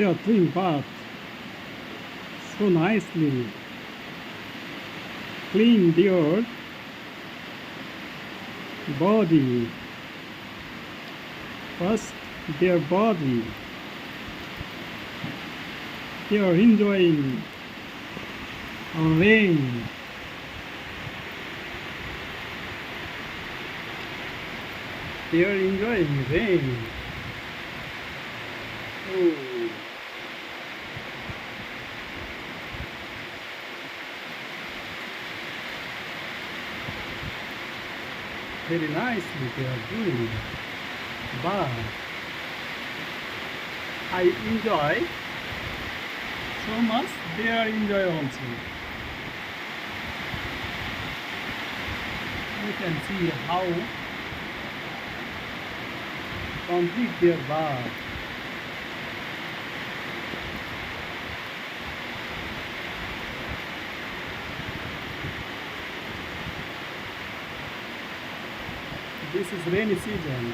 They are doing bath so nicely. Clean their body. First, their body. They are enjoying rain. They are enjoying rain. Oh. Very nicely they are doing bath. I enjoy so much, they are enjoy also. You can see how complete their bath. This is rainy season.